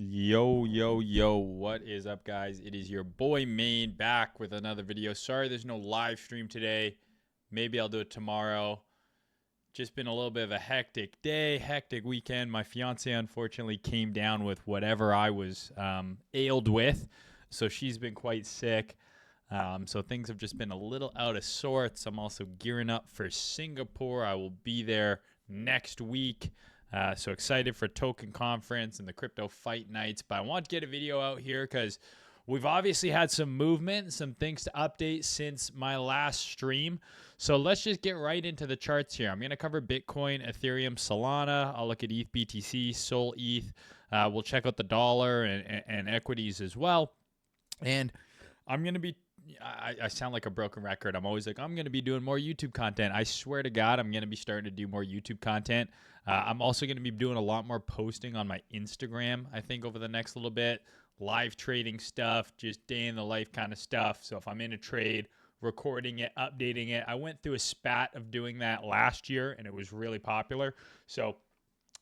Yo, what is up, guys? It is your boy Mayne back with another video. Sorry there's no live stream today. Maybe I'll do it tomorrow. Just been a little bit of a hectic day, hectic weekend. My fiance unfortunately came down with whatever I was ailed with, so she's been quite sick. So things have just been a little out of sorts. I'm also gearing up for Singapore. I will be there next week. So excited for Token Conference and the Crypto Fight Nights. But I want to get a video out here because we've obviously had some movement, some things to update since my last stream. So let's just get right into the charts here. I'm going to cover Bitcoin, Ethereum, Solana. I'll look at ETH, BTC, Sol, ETH. We'll check out the dollar and equities as well. And I'm going to be I sound like a broken record. I'm always like, I'm going to be doing more YouTube content. I swear to God, I'm going to be starting to do more YouTube content. I'm also going to be doing a lot more posting on my Instagram, I think, over the next little bit. Live trading stuff, just day in the life kind of stuff. So if I'm in a trade, recording it, updating it. I went through a spat of doing that last year, and it was really popular. So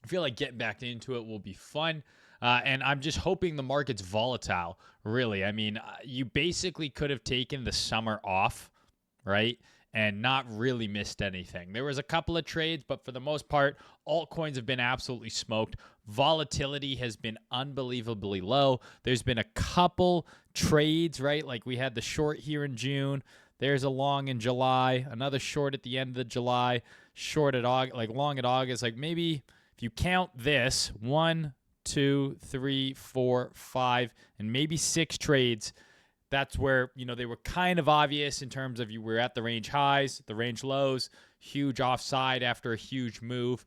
I feel like getting back into it will be fun. And I'm just hoping the market's volatile, really. I mean, you basically could have taken the summer off, right, and not really missed anything. There was a couple of trades, but for the most part, altcoins have been absolutely smoked. Volatility has been unbelievably low. There's been a couple trades, right? Like we had the short here in June. There's a long in July, another short at the end of the July, short at August, like long at August. Like maybe if you count this, 1, 2, 3, 4, 5, and maybe 6 trades. That's where, they were kind of obvious in terms of you were at the range highs, the range lows, huge offside after a huge move.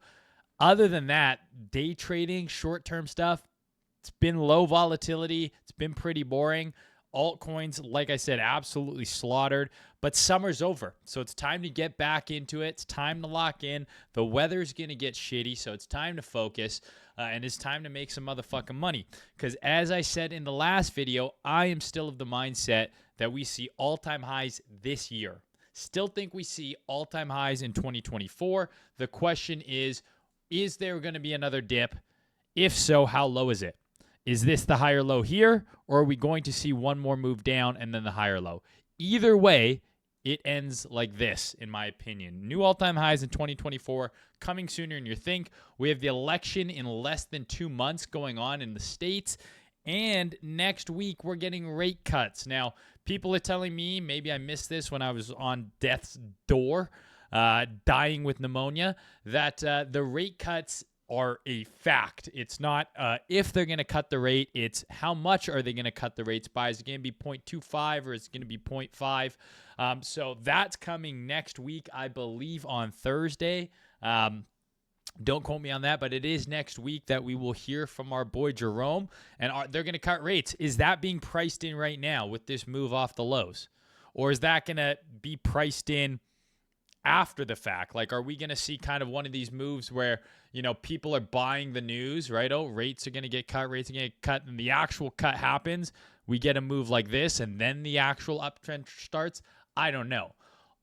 Other than that, day trading, short-term stuff, it's been low volatility. It's been pretty boring. Altcoins, like I said, absolutely slaughtered, but summer's over. So it's time to get back into it. It's time to lock in. The weather's going to get shitty, so it's time to focus, and it's time to make some motherfucking money. Because as I said in the last video, I am still of the mindset that we see all-time highs this year. Still think we see all-time highs in 2024. The question is there going to be another dip? If so, how low is it? Is this the higher low here, or are we going to see one more move down and then the higher low? Either way, it ends like this, in my opinion. New all-time highs in 2024 coming sooner than you think. We have the election in less than 2 months going on in the States. And next week, we're getting rate cuts. Now, people are telling me, maybe I missed this when I was on death's door, dying with pneumonia, that the rate cuts are a fact. It's not if they're going to cut the rate, it's how much are they going to cut the rates by. Is it going to be 0.25 or is it going to be 0.5? So that's coming next week, I believe, on Thursday. Don't quote me on that, but it is next week that we will hear from our boy Jerome, and they're going to cut rates. Is that being priced in right now with this move off the lows? Or is that going to be priced in after the fact? Like, are we going to see kind of one of these moves where, people are buying the news, right? Oh, rates are going to get cut, rates are going to get cut, and the actual cut happens. We get a move like this, and then the actual uptrend starts. I don't know.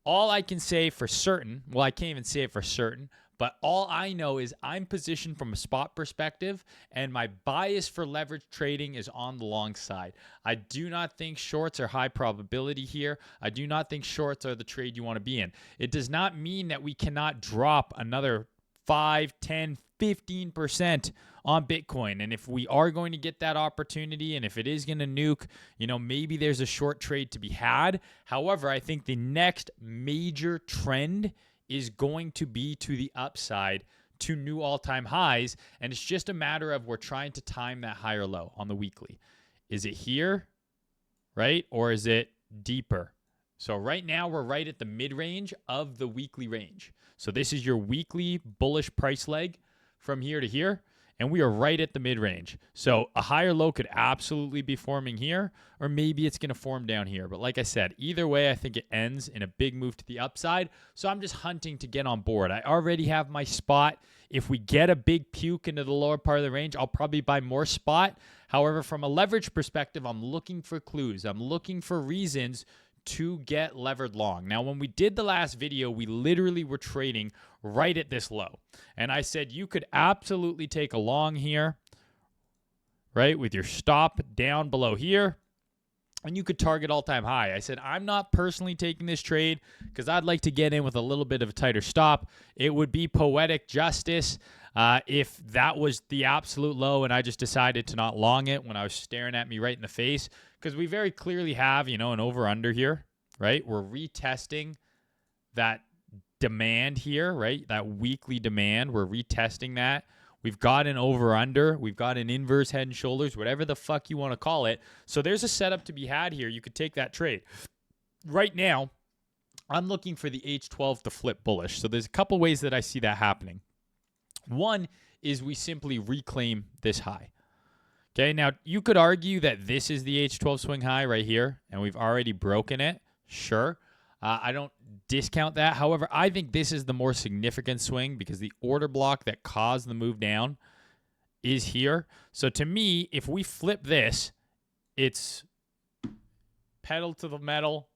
All I can say for certain, well, I can't even say it for certain, but all I know is I'm positioned from a spot perspective, and my bias for leverage trading is on the long side. I do not think shorts are high probability here. I do not think shorts are the trade you want to be in. It does not mean that we cannot drop another 5, 10, 15% on Bitcoin. And if we are going to get that opportunity, and if it is going to nuke, maybe there's a short trade to be had. However, I think the next major trend is going to be to the upside to new all-time highs. And it's just a matter of we're trying to time that higher low on the weekly. Is it here, right? Or is it deeper? So right now we're right at the mid-range of the weekly range. So this is your weekly bullish price leg from here to here, and we are right at the mid-range. So a higher low could absolutely be forming here, or maybe it's going to form down here. But like I said, either way, I think it ends in a big move to the upside. So I'm just hunting to get on board. I already have my spot. If we get a big puke into the lower part of the range, I'll probably buy more spot. However, from a leverage perspective, I'm looking for clues. I'm looking for reasons to get levered long. Now, when we did the last video, we literally were trading right at this low. And I said you could absolutely take a long here, right, with your stop down below here. And you could target all-time high. I said, I'm not personally taking this trade because I'd like to get in with a little bit of a tighter stop. It would be poetic justice if that was the absolute low and I just decided to not long it when I was staring at me right in the face, because we very clearly have, an over-under here, right? We're retesting that demand here, right? That weekly demand. We're retesting that. We've got an over-under. We've got an inverse head and shoulders, whatever the fuck you want to call it. So there's a setup to be had here. You could take that trade. Right now, I'm looking for the H12 to flip bullish. So there's a couple ways that I see that happening. One is we simply reclaim this high. Okay, now you could argue that this is the H12 swing high right here, and we've already broken it. Sure. I don't discount that. However, I think this is the more significant swing because the order block that caused the move down is here. So to me, if we flip this, it's pedal to the metal,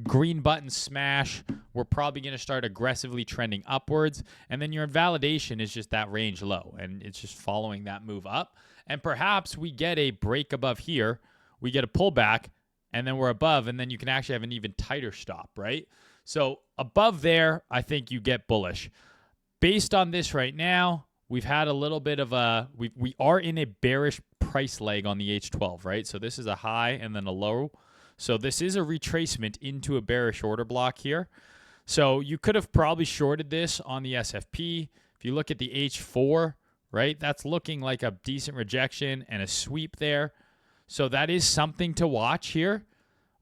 green button smash. We're probably going to start aggressively trending upwards. And then your invalidation is just that range low, and it's just following that move up. And perhaps we get a break above here. We get a pullback, and then we're above, and then you can actually have an even tighter stop, right? So above there, I think you get bullish. Based on this right now, we've had a little bit of a, we are in a bearish price leg on the H12, right? So this is a high and then a low. So this is a retracement into a bearish order block here. So you could have probably shorted this on the SFP. If you look at the H4, right, that's looking like a decent rejection and a sweep there. So that is something to watch here.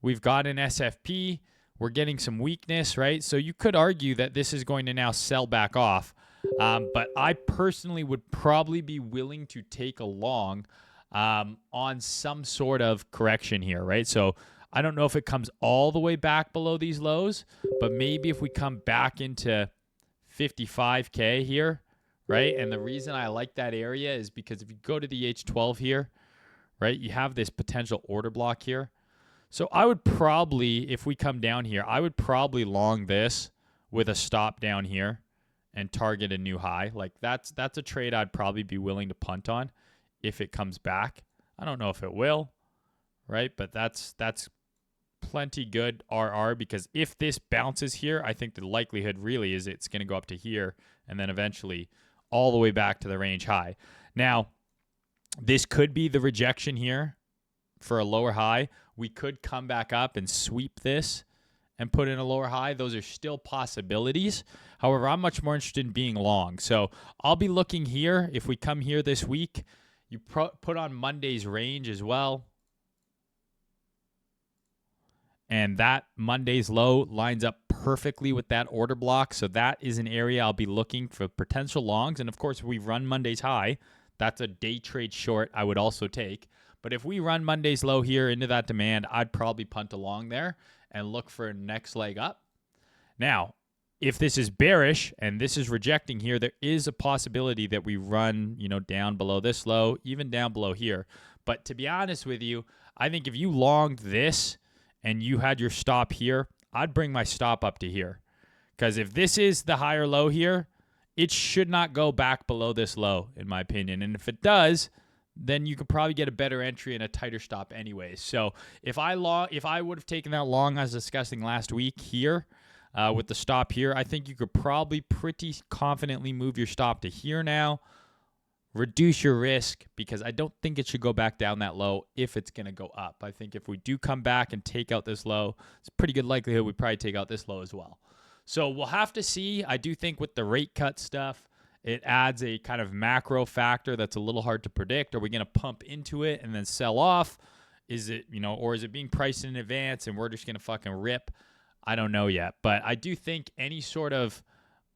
We've got an SFP. We're getting some weakness, right? So you could argue that this is going to now sell back off. But I personally would probably be willing to take a long on some sort of correction here, right? So I don't know if it comes all the way back below these lows, but maybe if we come back into 55K here, right? And the reason I like that area is because if you go to the H12 here, right, you have this potential order block here. So I would probably, if we come down here, I would probably long this with a stop down here and target a new high. Like that's a trade I'd probably be willing to punt on if it comes back. I don't know if it will, right? But that's plenty good RR, because if this bounces here, I think the likelihood really is it's going to go up to here and then eventually all the way back to the range high. Now, this could be the rejection here for a lower high. We could come back up and sweep this and put in a lower high. Those are still possibilities. However, I'm much more interested in being long. So I'll be looking here. If we come here this week, you put on Monday's range as well. And that Monday's low lines up perfectly with that order block. So that is an area I'll be looking for potential longs. And of course, if we run Monday's high, that's a day trade short I would also take. But if we run Monday's low here into that demand, I'd probably punt along there and look for a next leg up. Now, if this is bearish and this is rejecting here, there is a possibility that we run, down below this low, even down below here. But to be honest with you, I think if you longed this and you had your stop here, I'd bring my stop up to here. Because if this is the higher low here, it should not go back below this low, in my opinion. And if it does, then you could probably get a better entry and a tighter stop anyways. So if I would have taken that long I was discussing last week here with the stop here, I think you could probably pretty confidently move your stop to here now, reduce your risk, because I don't think it should go back down that low if it's going to go up. I think if we do come back and take out this low, it's a pretty good likelihood we probably take out this low as well. So we'll have to see. I do think with the rate cut stuff, it adds a kind of macro factor that's a little hard to predict. Are we going to pump into it and then sell off? Is it, or is it being priced in advance and we're just going to fucking rip? I don't know yet. But I do think any sort of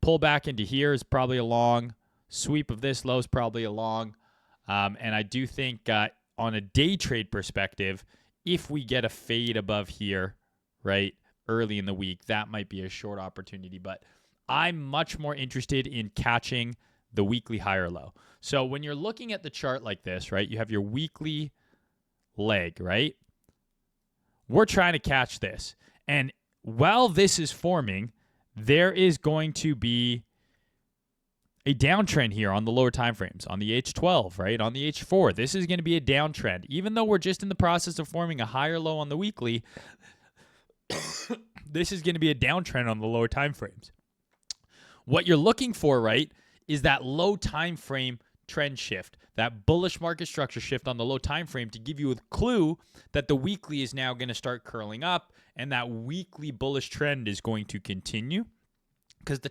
pullback into here is probably a long. Sweep of this low is probably a long. And I do think on a day trade perspective, if we get a fade above here, right, early in the week, that might be a short opportunity. But I'm much more interested in catching the weekly higher low. So when you're looking at the chart like this, right, you have your weekly leg, right? We're trying to catch this. And while this is forming, there is going to be a downtrend here on the lower time frames, on the H12, right? On the H4. This is going to be a downtrend. Even though we're just in the process of forming a higher low on the weekly, this is going to be a downtrend on the lower time frames. What you're looking for, right, is that low time frame trend shift, that bullish market structure shift on the low time frame to give you a clue that the weekly is now going to start curling up and that weekly bullish trend is going to continue, because the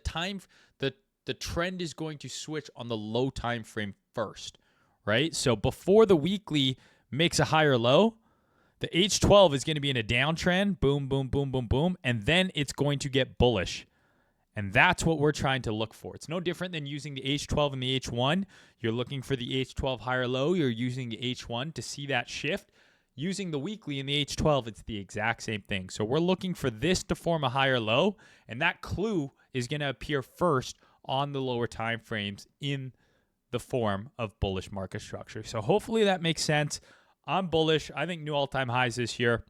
trend is going to switch on the low time frame first, right? So before the weekly makes a higher low, the H12 is going to be in a downtrend, boom, boom, boom, boom, boom, and then it's going to get bullish. And that's what we're trying to look for. It's no different than using the H12 and the H1. You're looking for the H12 higher low. You're using the H1 to see that shift. Using the weekly and the H12, it's the exact same thing. So we're looking for this to form a higher low, and that clue is going to appear first on the lower time frames in the form of bullish market structure. So hopefully that makes sense. I'm bullish. I think new all-time highs this year.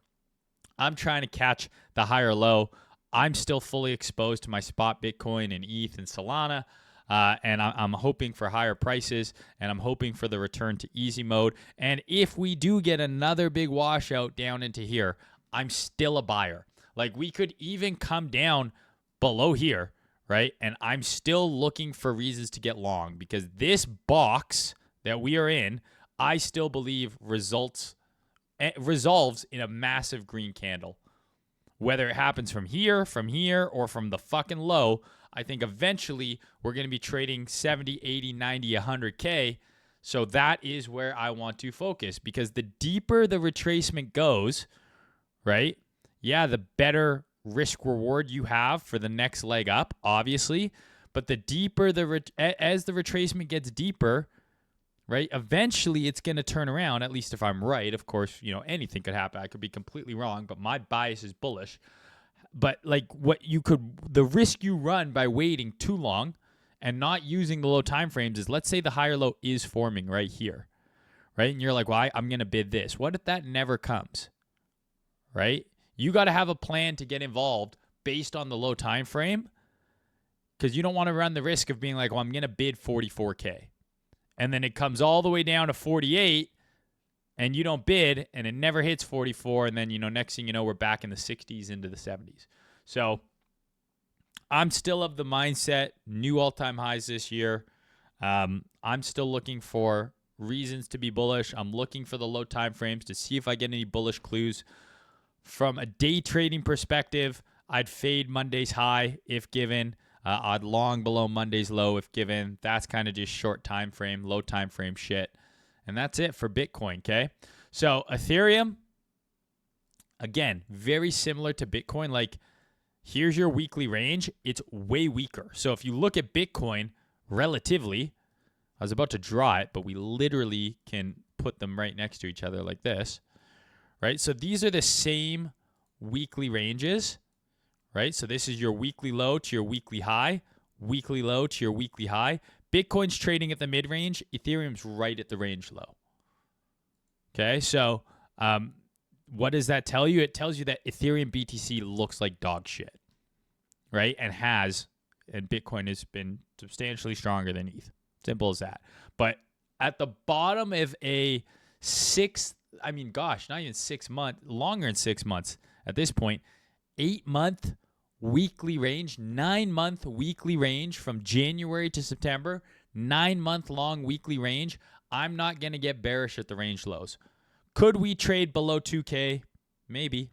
I'm trying to catch the higher low. I'm still fully exposed to my spot Bitcoin and ETH and Solana, and I'm hoping for higher prices, and I'm hoping for the return to easy mode. And if we do get another big washout down into here, I'm still a buyer. Like, we could even come down below here, right? And I'm still looking for reasons to get long, because this box that we are in, I still believe resolves in a massive green candle. Whether it happens from here, or from the fucking low, I think eventually we're going to be trading 70, 80, 90, 100K. So that is where I want to focus, because the deeper the retracement goes, right? Yeah, the better risk reward you have for the next leg up, obviously. But the deeper as the retracement gets deeper, right? Eventually it's going to turn around, at least if I'm right. Of course, anything could happen. I could be completely wrong, but my bias is bullish. But like the risk you run by waiting too long and not using the low time frames is, let's say the higher low is forming right here, right? And you're like, well, I'm going to bid this. What if that never comes, right? You got to have a plan to get involved based on the low time frame, because you don't want to run the risk of being like, well, I'm going to bid 44K. And then it comes all the way down to 48 and you don't bid and it never hits 44. And then, next thing you know, we're back in the 60s into the 70s. So I'm still of the mindset, new all-time highs this year. I'm still looking for reasons to be bullish. I'm looking for the low time frames to see if I get any bullish clues. From a day trading perspective, I'd fade Monday's high if given. I'd long below Monday's low if given. That's kind of just short time frame, low time frame shit. And that's it for Bitcoin, okay? So Ethereum, again, very similar to Bitcoin. Like, here's your weekly range. It's way weaker. So if you look at Bitcoin relatively, I was about to draw it, but we literally can put them right next to each other like this, right? So these are the same weekly ranges, right? So this is your weekly low to your weekly high, weekly low to your weekly high. Bitcoin's trading at the mid-range. Ethereum's right at the range low. Okay, so what does that tell you? It tells you that Ethereum BTC looks like dog shit, right? And Bitcoin has been substantially stronger than ETH. Simple as that. But at the bottom of a not even 6 months, longer than 6 months at this point, 8-month weekly range, 9-month weekly range from January to September, 9-month long weekly range. I'm not going to get bearish at the range lows. Could we trade below 2K? Maybe.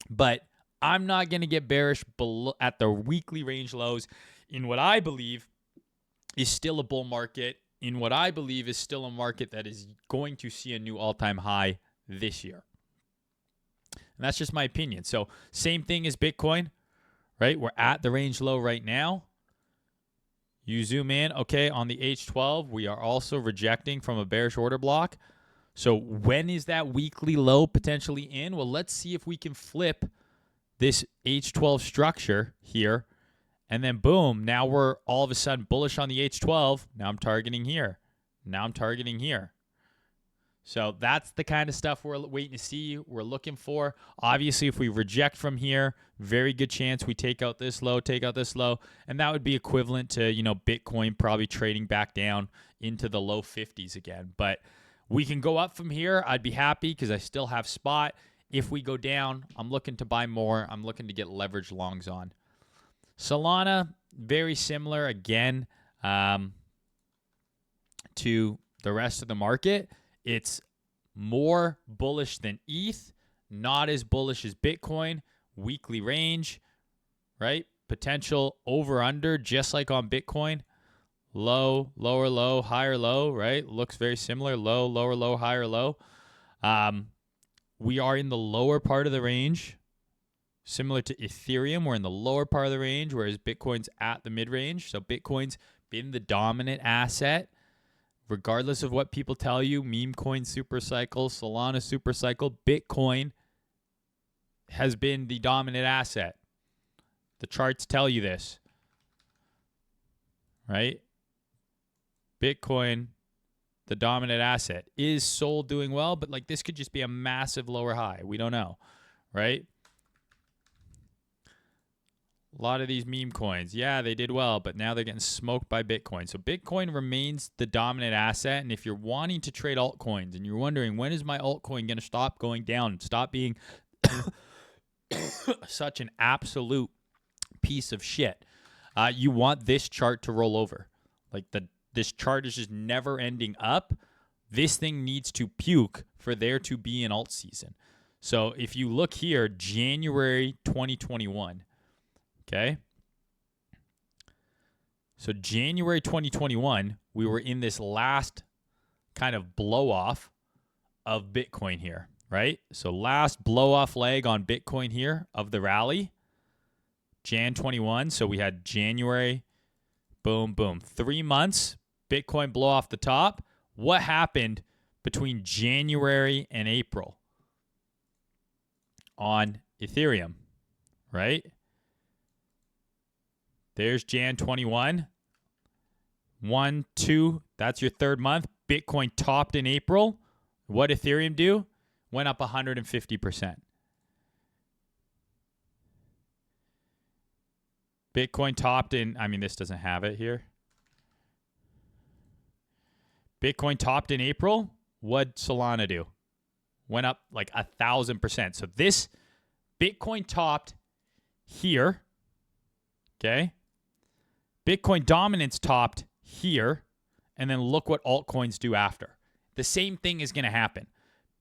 But I'm not going to get bearish at the weekly range lows in what I believe is still a bull market, in what I believe is still a market that is going to see a new all-time high this year. And that's just my opinion. So same thing as Bitcoin, right? We're at the range low right now. You zoom in, okay, on the H12, we are also rejecting from a bearish order block. So when is that weekly low potentially in? Well, let's see if we can flip this H12 structure here. And then boom, now we're all of a sudden bullish on the H12. Now I'm targeting here. Now I'm targeting here. So that's the kind of stuff we're waiting to see, we're looking for. Obviously, if we reject from here, very good chance we take out this low, and that would be equivalent to, Bitcoin probably trading back down into the low 50s again. But we can go up from here. I'd be happy because I still have spot. If we go down, I'm looking to buy more. I'm looking to get leverage longs on. Solana, very similar again to the rest of the market. It's more bullish than ETH, not as bullish as Bitcoin. Weekly range, right? Potential over under, just like on Bitcoin. Low, lower, low, higher, low, right? Looks very similar. Low, lower, low, higher, low. We are in the lower part of the range. Similar to Ethereum, we're in the lower part of the range, whereas Bitcoin's at the mid-range. So Bitcoin's been the dominant asset. Regardless of what people tell you, meme coin super cycle, Solana super cycle, Bitcoin has been the dominant asset. The charts tell you this, right? Bitcoin, the dominant asset. Is Sol doing well? But this could just be a massive lower high. We don't know, right? A lot of these meme coins, yeah, they did well, but now they're getting smoked by Bitcoin. So Bitcoin remains the dominant asset. And if you're wanting to trade altcoins and you're wondering, when is my altcoin going to stop going down and stop being such an absolute piece of shit, you want this chart to roll over. This chart is just never ending up. This thing needs to puke for there to be an alt season. So if you look here, January 2021, okay? So January 2021, we were in this last kind of blow off of Bitcoin here, right? So last blow off leg on Bitcoin here of the rally, Jan 21. So we had January, boom, boom. 3 months, Bitcoin blow off the top. What happened between January and April on Ethereum, right? There's Jan 21. 1, 2, that's your third month. Bitcoin topped in April. What Ethereum do? Went up 150%. Bitcoin topped in, this doesn't have it here. Bitcoin topped in April. What'd Solana do? Went up 1,000%. So this Bitcoin topped here. Okay. Bitcoin dominance topped here. And then look what altcoins do after. The same thing is going to happen.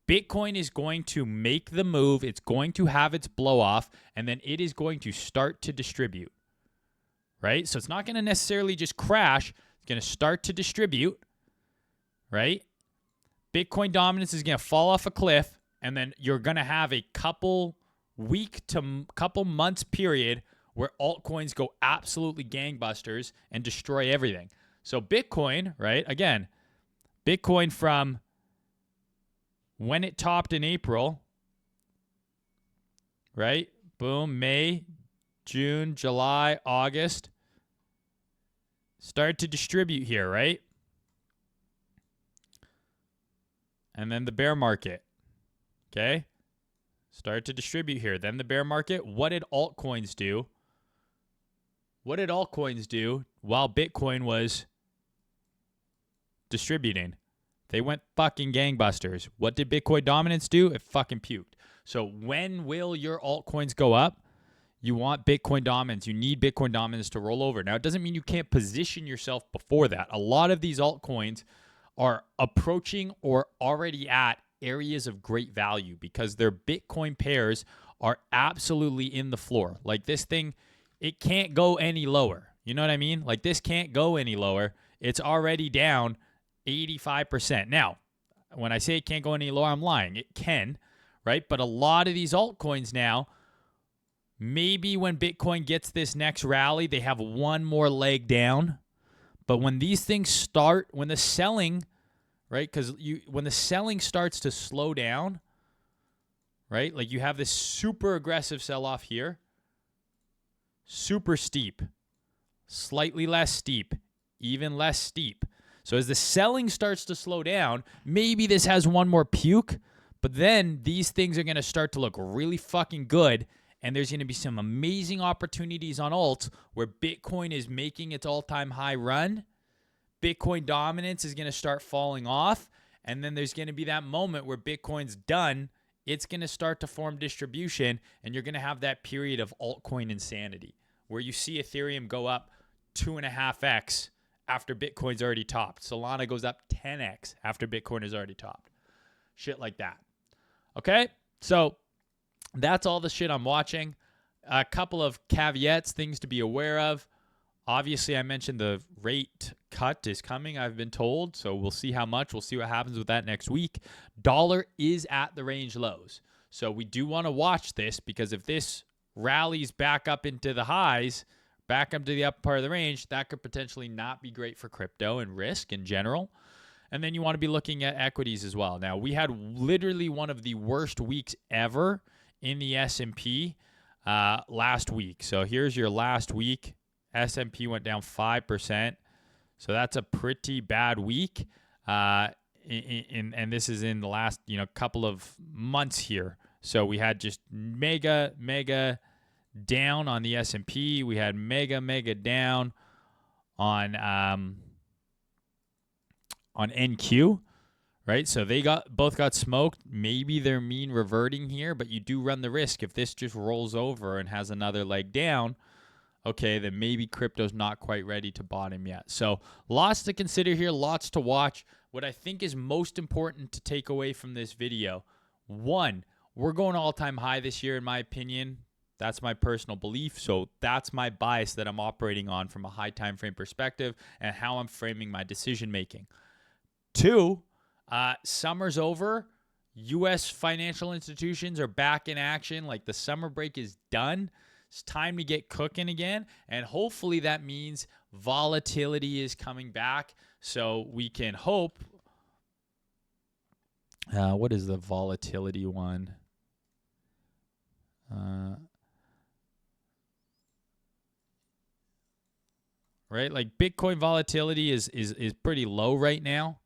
Bitcoin is going to make the move. It's going to have its blow off. And then it is going to start to distribute. Right? So it's not going to necessarily just crash. It's going to start to distribute. Right? Bitcoin dominance is going to fall off a cliff, and then you're going to have a couple week to couple months period where altcoins go absolutely gangbusters and destroy everything. So Bitcoin, right? Again, Bitcoin from when it topped in April, right? Boom, May, June, July, August. Start to distribute here, right? And then the bear market, okay? Start to distribute here. Then the bear market. What did altcoins do? What did altcoins do while Bitcoin was distributing? They went fucking gangbusters. What did Bitcoin dominance do? It fucking puked. So when will your altcoins go up? You want Bitcoin dominance. You need Bitcoin dominance to roll over. Now, it doesn't mean you can't position yourself before that. A lot of these altcoins are approaching or already at areas of great value because their Bitcoin pairs are absolutely in the floor. This thing, it can't go any lower. You know what I mean? This can't go any lower. It's already down 85%. Now, when I say it can't go any lower, I'm lying. It can, right? But a lot of these altcoins now, maybe when Bitcoin gets this next rally, they have one more leg down. But when these things start, when the selling, right? Because when the selling starts to slow down, right? You have this super aggressive sell-off here. Super steep. Slightly less steep. Even less steep. So as the selling starts to slow down, maybe this has one more puke, but then these things are going to start to look really fucking good, and there's going to be some amazing opportunities on alts where Bitcoin is making its all-time high run. Bitcoin dominance is going to start falling off, and then there's going to be that moment where Bitcoin's done. It's going to start to form distribution, and you're going to have that period of altcoin insanity where you see Ethereum go up 2.5x after Bitcoin's already topped. Solana goes up 10x after Bitcoin is already topped. Shit like that. Okay? So that's all the shit I'm watching. A couple of caveats, things to be aware of. Obviously, I mentioned the rate cut is coming, I've been told. So we'll see how much. We'll see what happens with that next week. Dollar is at the range lows. So we do want to watch this, because if this rallies back up into the highs, back up to the upper part of the range, that could potentially not be great for crypto and risk in general. And then you want to be looking at equities as well. Now, we had literally one of the worst weeks ever in the S&P last week. So here's your last week. S&P went down 5%. So that's a pretty bad week. And this is in the last, couple of months here. So we had just mega down on the S&P. We had mega down on NQ, right? So they both got smoked. Maybe they're mean reverting here, but you do run the risk if this just rolls over and has another leg down. Okay, then maybe crypto's not quite ready to bottom yet. So lots to consider here, lots to watch. What I think is most important to take away from this video, one, we're going all-time high this year, in my opinion. That's my personal belief. So that's my bias that I'm operating on from a high time frame perspective and how I'm framing my decision making. Two, summer's over. U.S. financial institutions are back in action. Like, the summer break is done. It's time to get cooking again, and hopefully that means volatility is coming back, so we can hope. What is the volatility one? Right, like Bitcoin volatility is pretty low right now.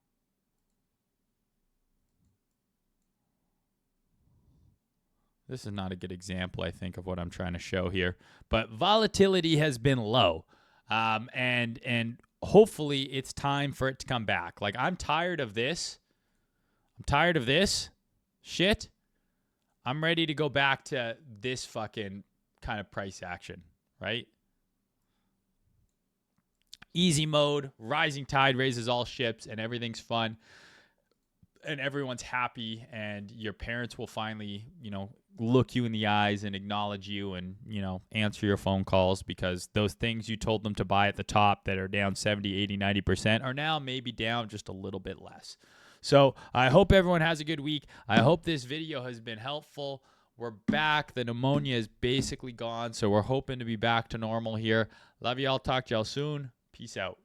This is not a good example, I think, of what I'm trying to show here. But volatility has been low. And hopefully it's time for it to come back. Like, I'm tired of this. I'm tired of this shit. I'm ready to go back to this fucking kind of price action, right? Easy mode, rising tide raises all ships, and everything's fun. And everyone's happy, and your parents will finally, look you in the eyes and acknowledge you and, answer your phone calls, because those things you told them to buy at the top that are down 70, 80, 90% are now maybe down just a little bit less. So I hope everyone has a good week. I hope this video has been helpful. We're back. The pneumonia is basically gone, so we're hoping to be back to normal here. Love you all. Talk to y'all soon. Peace out.